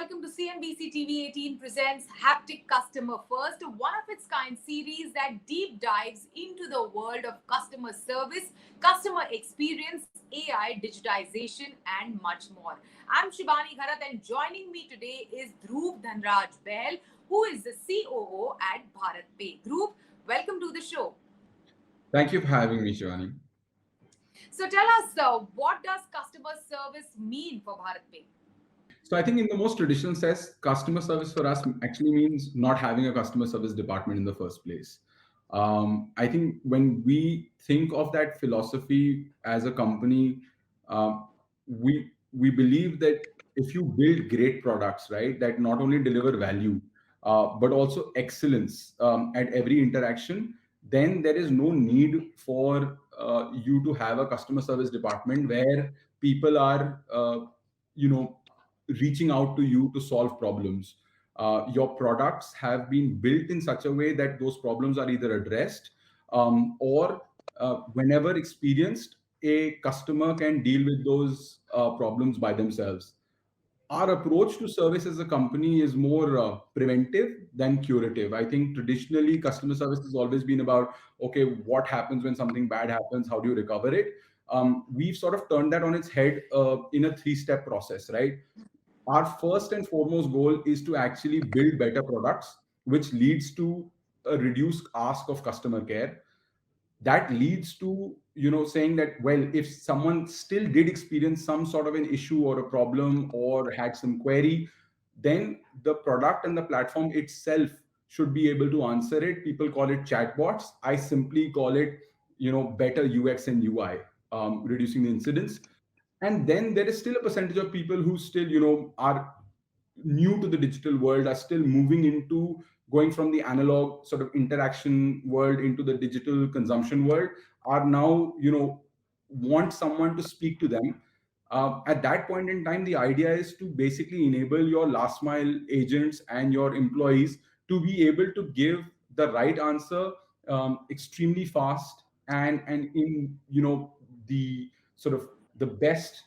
welcome to CNBC TV 18 presents Haptik Customer First, one of its kind series that deep dives into the world of customer service, customer experience, AI, digitization, and much more. I'm Shibani, Gharat, and joining me today is Dhruv Dhanraj Bahl, who is the COO at BHARATPE'S. Dhruv, welcome to the show. Thank you for having me, Shibani. So tell us, what does customer service mean for BHARATPE? So I think in the most traditional sense, customer service for us actually means not having a customer service department in the first place. I think when we think of that philosophy as a company, we believe that if you build great products, right, that not only deliver value but also excellence at every interaction, then there is no need for you to have a customer service department where people are, you know, reaching out to you to solve problems. Your products have been built in such a way that those problems are either addressed or whenever experienced, a customer can deal with those problems by themselves. Our approach to service as a company is more preventive than curative. I think traditionally customer service has always been about, okay, what happens when something bad happens? How do you recover it? We've sort of turned that on its head in a three-step process, right? Our first and foremost goal is to actually build better products, which leads to a reduced ask of customer care. That leads to, saying that, well, if someone still did experience some sort of an issue or a problem or had some query, then the product and the platform itself should be able to answer it. People call it chatbots. I simply call it, better UX and UI, reducing the incidents. And then there is still a percentage of people who still, are new to the digital world, are still moving into going from the analog sort of interaction world into the digital consumption world, are now, want someone to speak to them. At that point in time, the idea is to basically enable your last mile agents and your employees to be able to give the right answer extremely fast and in, the sort of the best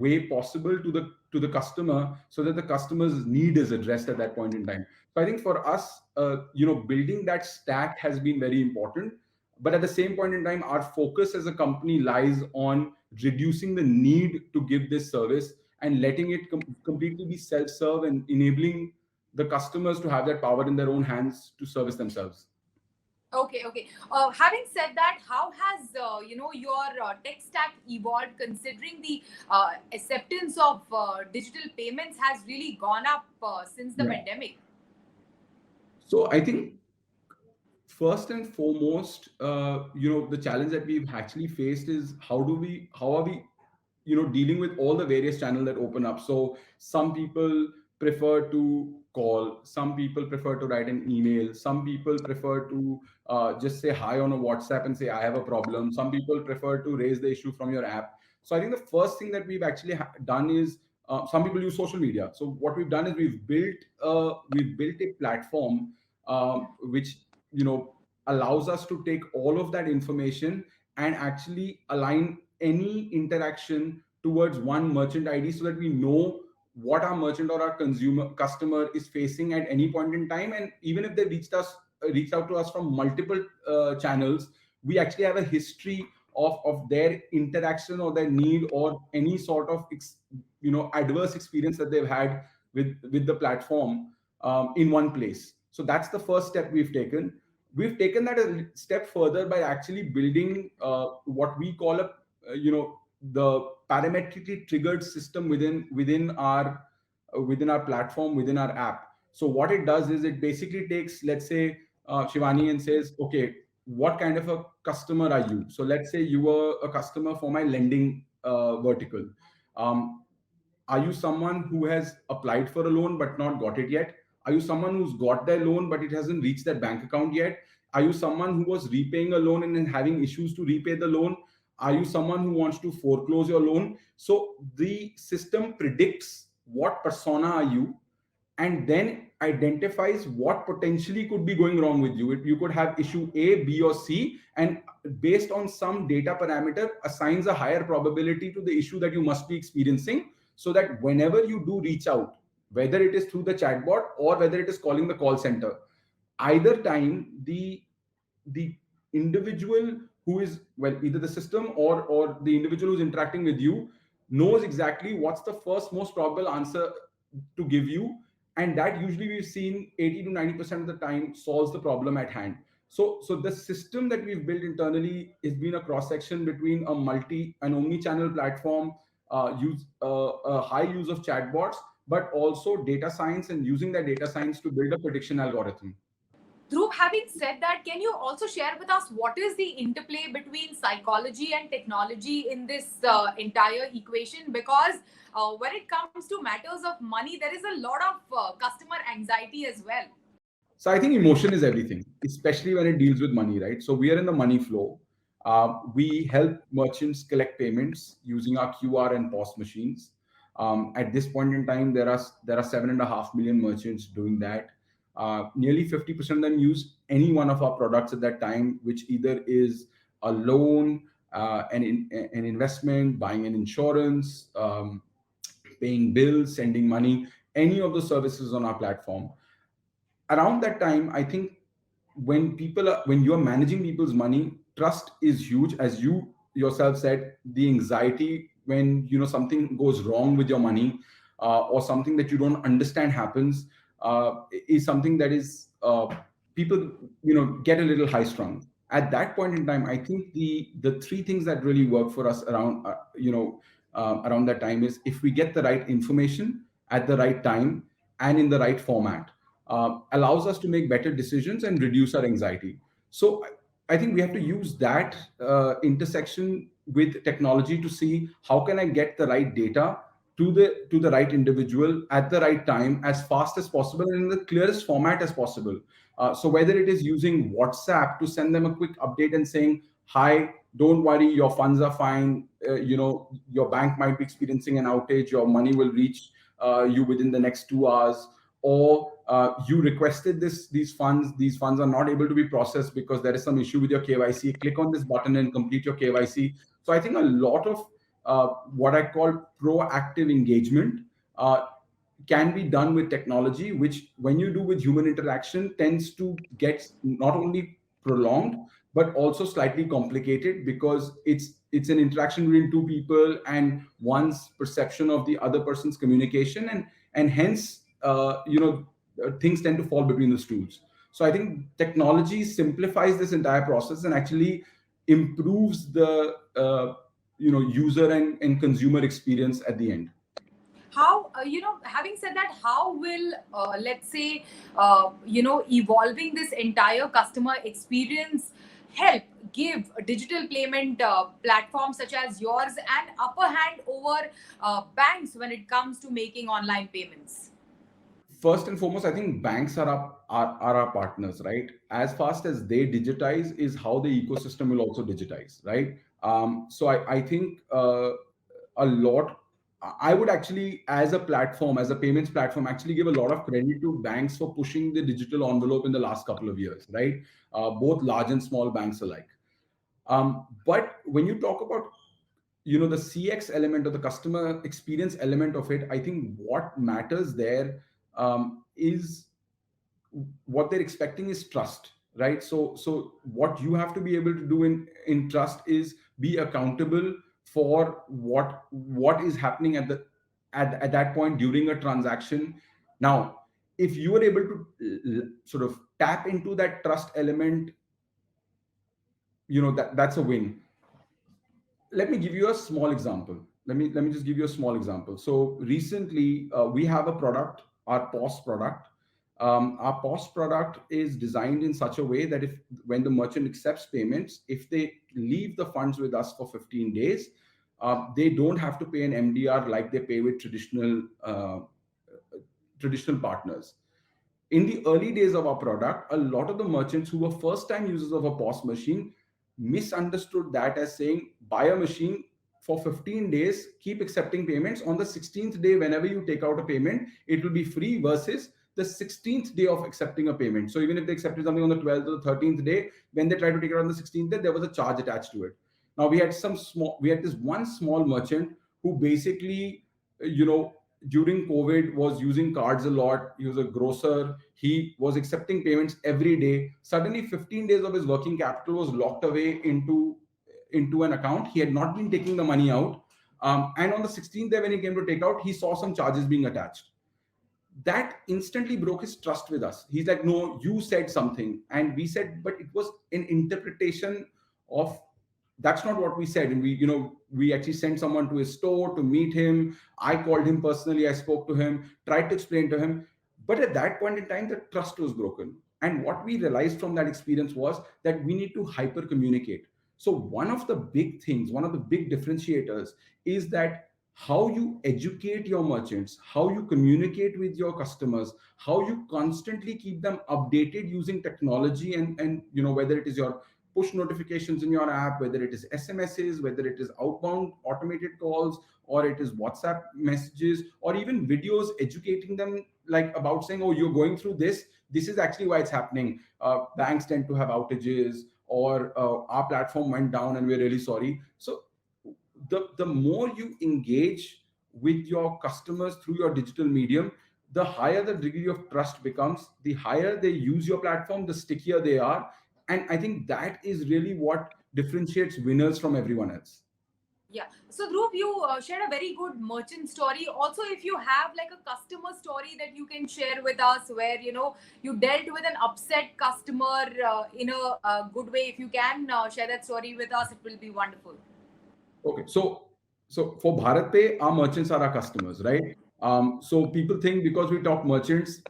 way possible to the customer, so that the customer's need is addressed at that point in time. So I think for us, building that stack has been very important. But at the same point in time, our focus as a company lies on reducing the need to give this service and letting it completely be self-serve and enabling the customers to have that power in their own hands to service themselves. Okay. Having said that, how has your tech stack evolved, considering the acceptance of digital payments has really gone up since the pandemic? So I think first and foremost, the challenge that we've actually faced is how are we, dealing with all the various channels that open up. So some people prefer to call, some people prefer to write an email, some people prefer to just say hi on a WhatsApp and say, I have a problem. Some people prefer to raise the issue from your app. So I think the first thing that we've actually done is some people use social media. So what we've done is we've built a platform which allows us to take all of that information and actually align any interaction towards one merchant ID, so that we know what our merchant or our customer is facing at any point in time. And even if they reached out to us from multiple channels, we actually have a history of their interaction or their need or any sort of adverse experience that they've had with the platform in one place. So that's the first step we've taken. We've taken that a step further by actually building what we call the parametrically triggered system within our platform, within our app. So what it does is it basically takes, let's say, Shivani, and says, okay, what kind of a customer are you? So let's say you were a customer for my lending vertical. Are you someone who has applied for a loan but not got it yet? Are you someone who's got their loan but it hasn't reached their bank account yet? Are you someone who was repaying a loan and then having issues to repay the loan? Are you someone who wants to foreclose your loan? So the system predicts what persona are you, and then identifies what potentially could be going wrong with you. You could have issue A, B, or C, and based on some data parameter, assigns a higher probability to the issue that you must be experiencing, so that whenever you do reach out, whether it is through the chatbot or whether it is calling the call center. Either time, the individual who is, well, either the system or the individual who's interacting with you knows exactly what's the first most probable answer to give you, and that usually we've seen 80 to 90% of the time solves the problem at hand. So the system that we've built internally has been a cross section between an omni-channel platform, use a high use of chatbots, but also data science, and using that data science to build a prediction algorithm. Dhruv, having said that, can you also share with us what is the interplay between psychology and technology in this entire equation? Because when it comes to matters of money, there is a lot of customer anxiety as well. So I think emotion is everything, especially when it deals with money, right? So we are in the money flow. We help merchants collect payments using our QR and POS machines. At this point in time, there are 7.5 million merchants doing that. Nearly 50% of them use any one of our products at that time, which either is a loan, an investment, buying an insurance, paying bills, sending money, any of the services on our platform. Around that time, I think when you're managing people's money, trust is huge. As you yourself said, the anxiety when something goes wrong with your money, or something that you don't understand happens, is something that is, people get a little high strung at that point in time. I think the three things that really work for us around that time is, if we get the right information at the right time and in the right format, allows us to make better decisions and reduce our anxiety. So I think we have to use that intersection with technology to see how can I get the right data to the right individual at the right time, as fast as possible and in the clearest format as possible. So whether it is using WhatsApp to send them a quick update and saying, "Hi, don't worry, your funds are fine. Your bank might be experiencing an outage. Your money will reach you within the next 2 hours." Or you requested these funds are not able to be processed because there is some issue with your KYC. Click on this button and complete your KYC. So I think a lot of what I call proactive engagement can be done with technology, which when you do with human interaction tends to get not only prolonged but also slightly complicated, because it's an interaction between two people and one's perception of the other person's communication, and hence things tend to fall between the stools. So I think technology simplifies this entire process and actually improves the user and consumer experience at the end. How, having said that, how will, let's say, evolving this entire customer experience help give digital payment platforms such as yours an upper hand over banks when it comes to making online payments? First and foremost, I think banks are our partners, right? As fast as they digitize is how the ecosystem will also digitize, right? So I think a lot. I would actually, as a platform, as a payments platform, actually give a lot of credit to banks for pushing the digital envelope in the last couple of years, right? Both large and small banks alike. But when you talk about the CX element or the customer experience element of it, I think what matters there is what they're expecting is trust, right? So what you have to be able to do in trust is be accountable for what is happening at that point during a transaction. Now, if you are able to sort of tap into that trust element, that's a win. Let me give you a small example. Let me just give you a small example. So recently, we have a product, our POS product. Our POS product is designed in such a way that if when the merchant accepts payments, if they leave the funds with us for 15 days, they don't have to pay an MDR like they pay with traditional partners. In the early days of our product, a lot of the merchants who were first time users of a POS machine misunderstood that as saying, buy a machine for 15 days, keep accepting payments. On the 16th day, whenever you take out a payment, it will be free, versus the 16th day of accepting a payment. So even if they accepted something on the 12th or the 13th day, when they tried to take it on the 16th day, there was a charge attached to it. Now we had this one small merchant who basically, during COVID was using cards a lot. He was a grocer. He was accepting payments every day. Suddenly, 15 days of his working capital was locked away into an account. He had not been taking the money out. And on the 16th day, when he came to take out, he saw some charges being attached. That instantly broke his trust with us. He's like, no, you said something. And we said, but it was an interpretation of, that's not what we said. And we actually sent someone to his store to meet him. I called him personally. I spoke to him, tried to explain to him. But at that point in time, the trust was broken. And what we realized from that experience was that we need to hyper communicate. So one of the big things, one of the big differentiators is that how you educate your merchants, how you communicate with your customers, how you constantly keep them updated using technology, and whether it is your push notifications in your app, whether it is SMSs, whether it is outbound automated calls, or it is WhatsApp messages, or even videos educating them, like about saying, oh, you're going through this. This is actually why it's happening. Banks tend to have outages, or our platform went down and we're really sorry. So the more you engage with your customers through your digital medium, the higher the degree of trust becomes, the higher they use your platform, the stickier they are. And I think that is really what differentiates winners from everyone else. Yeah. So Dhruv, you shared a very good merchant story. Also, if you have like a customer story that you can share with us, where you dealt with an upset customer in a good way, if you can share that story with us, it will be wonderful. Okay, so for BharatPe, our merchants are our customers, right? So people think because we talk merchants,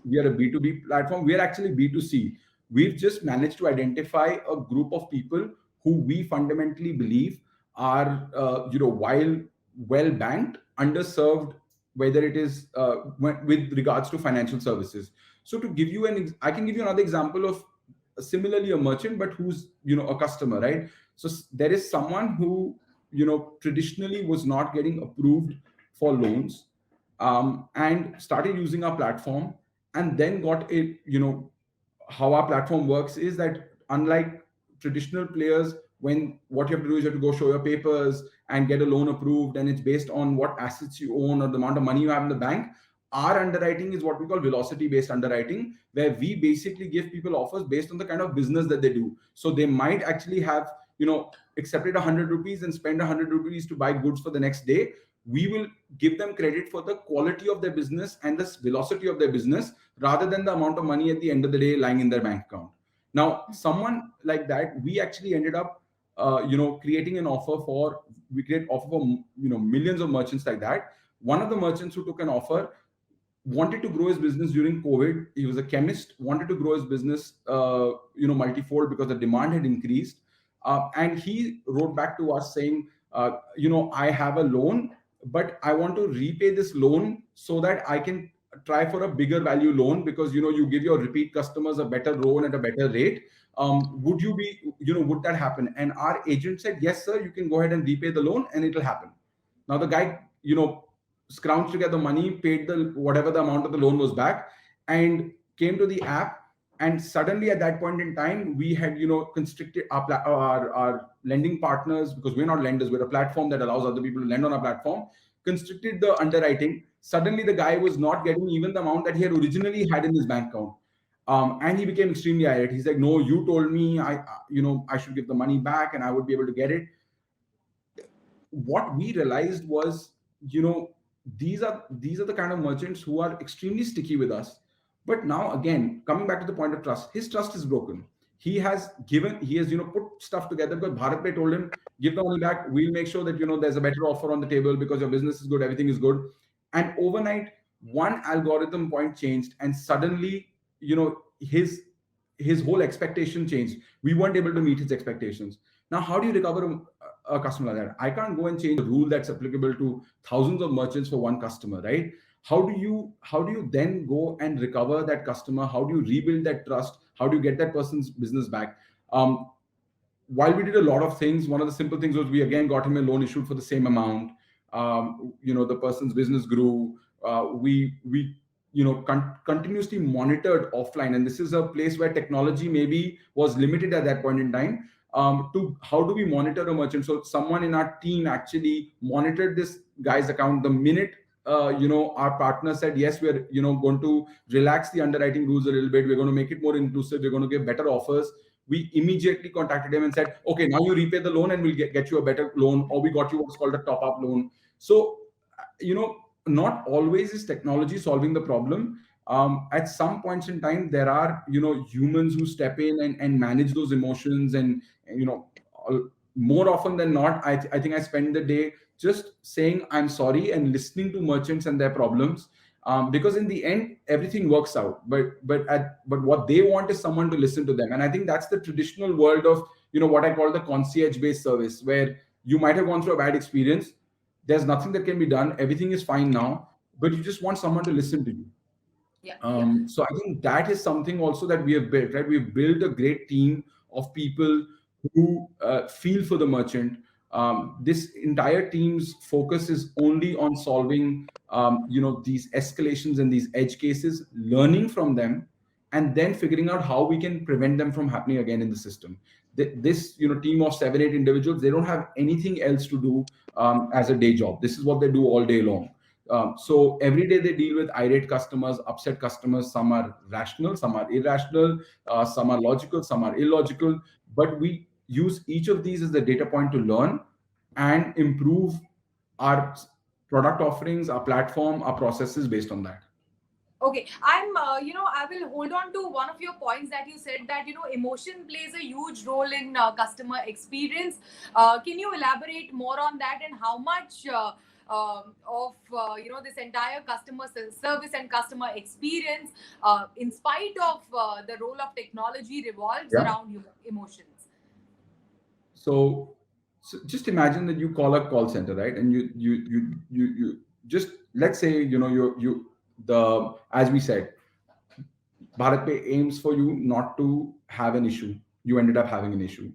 we are a B2B platform. We are actually B2C. We've just managed to identify a group of people who we fundamentally believe are, while well banked, underserved, whether it is with regards to financial services. So to give you I can give you another example of similarly a merchant, but who's a customer, right? So there is someone who traditionally was not getting approved for loans, and started using our platform, and then got it. How our platform works is that, unlike traditional players, when what you have to do is you have to go show your papers and get a loan approved, and it's based on what assets you own or the amount of money you have in the bank. Our underwriting is what we call velocity based underwriting, where we basically give people offers based on the kind of business that they do. So they might actually have accepted 100 rupees and spend 100 rupees to buy goods for the next day. We will give them credit for the quality of their business and the velocity of their business, rather than the amount of money at the end of the day lying in their bank account. Now, someone like that, we actually ended up creating an offer for, we create offer for millions of merchants like that. One of the merchants who took an offer wanted to grow his business during COVID. He was a chemist, wanted to grow his business, multifold, because the demand had increased. And he wrote back to us saying, I have a loan, but I want to repay this loan so that I can try for a bigger value loan, because you give your repeat customers a better loan at a better rate. Would that happen? And our agent said, yes, sir, you can go ahead and repay the loan and it'll happen. Now the guy, scrounged together money, paid the whatever the amount of the loan was back, and came to the app. And suddenly, at that point in time, we had constricted our lending partners, because we're not lenders, we're a platform that allows other people to lend on our platform. Constricted the underwriting. Suddenly, the guy was not getting even the amount that he had originally had in his bank account. And he became extremely irate. He's like, no, you told me I should give the money back and I would be able to get it. What we realized was, these are the kind of merchants who are extremely sticky with us. But now, again, coming back to the point of trust, his trust is broken. He has put stuff together because BharatPe told him, give the money back, we'll make sure that there's a better offer on the table because your business is good, everything is good. And overnight, one algorithm point changed, and suddenly his whole expectation changed. We weren't able to meet his expectations. Now, how do you recover a customer like that? I can't go and change a rule that's applicable to thousands of merchants for one customer, right? How do you then go and recover that customer? How do you rebuild that trust? How do you get that person's business back? While we did a lot of things, one of the simple things was we again got him a loan issued for the same amount. The person's business grew. We continuously monitored offline, and this is a place where technology maybe was limited at that point in time. To how do we monitor a merchant? So someone in our team actually monitored this guy's account. The minute our partner said, yes, we're going to relax the underwriting rules a little bit, we're going to make it more inclusive, we're going to give better offers, we immediately contacted him and said, okay, now you repay the loan and we'll get you a better loan, or we got you what's called a top up loan. So not always is technology solving the problem. At some points in time, there are humans who step in and manage those emotions, and more often than not, I think I spend the day just saying I'm sorry and listening to merchants and their problems, because in the end everything works out. But what they want is someone to listen to them, and I think that's the traditional world of what I call the concierge based service, where you might have gone through a bad experience, there's nothing that can be done, everything is fine now, but you just want someone to listen to you. Yeah, yeah. So I think that is something also that we have built, right? We've built a great team of people who feel for the merchant. This entire team's focus is only on solving, these escalations and these edge cases, learning from them, and then figuring out how we can prevent them from happening again in the system. This, team of 7, 8 individuals, they don't have anything else to do as a day job. This is what they do all day long. So every day they deal with irate customers, upset customers. Some are rational, some are irrational, some are logical, some are illogical. But we use each of these as the data point to learn and improve our product offerings, our platform, our processes based on that. Okay, I will hold on to one of your points that you said, that, emotion plays a huge role in customer experience. Can you elaborate more on that, and how much of, this entire customer service and customer experience, in spite of the role of technology, revolves Yeah. around emotions? So just imagine that you call a call center, right? And you just, let's say, you the as we said, BharatPe aims for you not to have an issue. You ended up having an issue.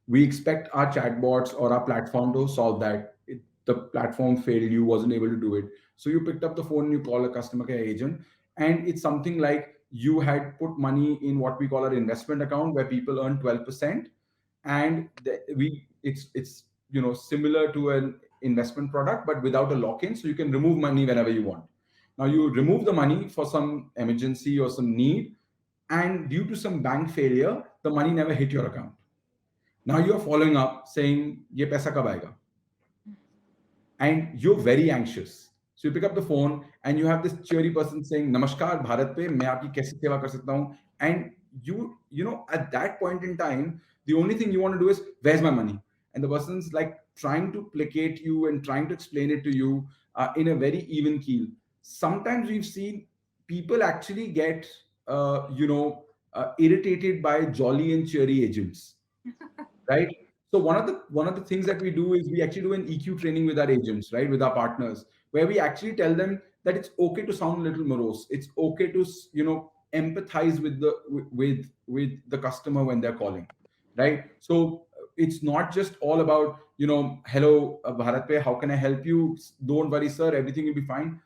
We expect our chatbots or our platform to solve that. The platform failed, you wasn't able to do it. So you picked up the phone and you call a customer care agent. And it's something like you had put money in what we call our investment account, where people earn 12%. And it's similar to an investment product, but without a lock-in. So you can remove money whenever you want. Now you remove the money for some emergency or some need, and due to some bank failure, the money never hit your account. Now you're following up saying, "Ye paisa kab aayega?" And you're very anxious. So you pick up the phone and you have this cheery person saying, "Namaskar, Bharat pe, main aapki kaise seva kar sakta hu?" And at that point in time, the only thing you want to do is, "Where's my money?" And the person's like trying to placate you and trying to explain it to you in a very even keel. Sometimes we've seen people actually get, irritated by jolly and cheery agents, right? So one of the things that we do is we actually do an EQ training with our agents, right, with our partners, where we actually tell them that it's okay to sound a little morose. It's okay to empathize with the customer when they're calling, right? So it's not just all about hello, Bharat Pe, how can I help you? Don't worry, sir, everything will be fine.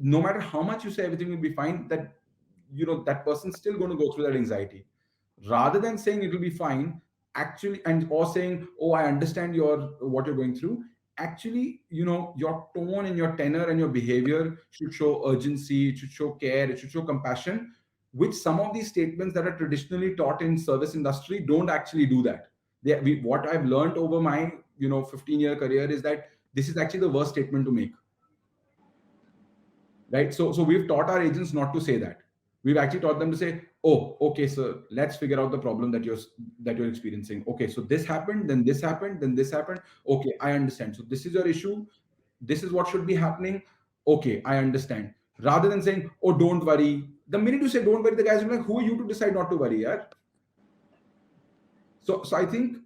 No matter how much you say everything will be fine, that person's still going to go through that anxiety. Rather than saying it will be fine, actually, and or saying, oh, I understand what you're going through, actually, your tone and your tenor and your behavior should show urgency, it should show care, it should show compassion, which some of these statements that are traditionally taught in service industry don't actually do that. What I've learned over my 15-year career is that this is actually the worst statement to make, right? So we've taught our agents not to say that. We've actually taught them to say, oh, okay, sir, let's figure out the problem that you're experiencing. Okay, so this happened, then this happened, then this happened. Okay, I understand. So this is your issue, this is what should be happening. Okay, I understand. Rather than saying, oh, don't worry. The minute you say don't worry, the guys will be like, who are you to decide not to worry, yeah? So I think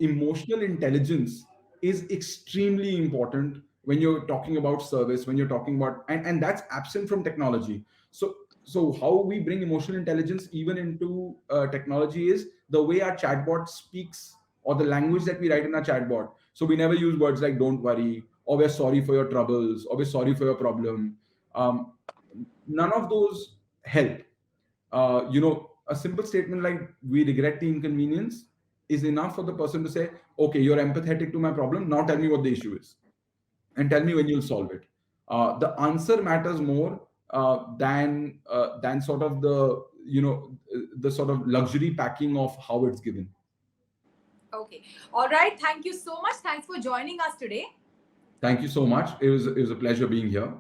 emotional intelligence is extremely important when you're talking about service, when you're talking about, and that's absent from technology. So how we bring emotional intelligence even into technology is the way our chatbot speaks, or the language that we write in our chatbot. So we never use words like "don't worry," or "we're sorry for your troubles," or "we're sorry for your problem." Um, None of those help. A simple statement like "we regret the inconvenience" is enough for the person to say, okay, you're empathetic to my problem, now tell me what the issue is and tell me when you'll solve it. The answer matters more than sort of the sort of luxury packing of how it's given. Okay. All right. Thank you so much. Thanks for joining us today. Thank you so much. It was a pleasure being here.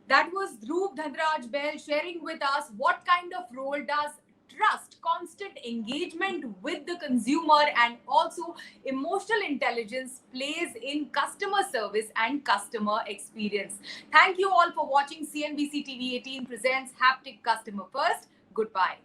That was Dhruv Dhanraj Bahl sharing with us what kind of role does trust, constant engagement with the consumer, and also emotional intelligence plays in customer service and customer experience. Thank you all for watching. CNBC TV 18 presents Haptik Customer First. Goodbye.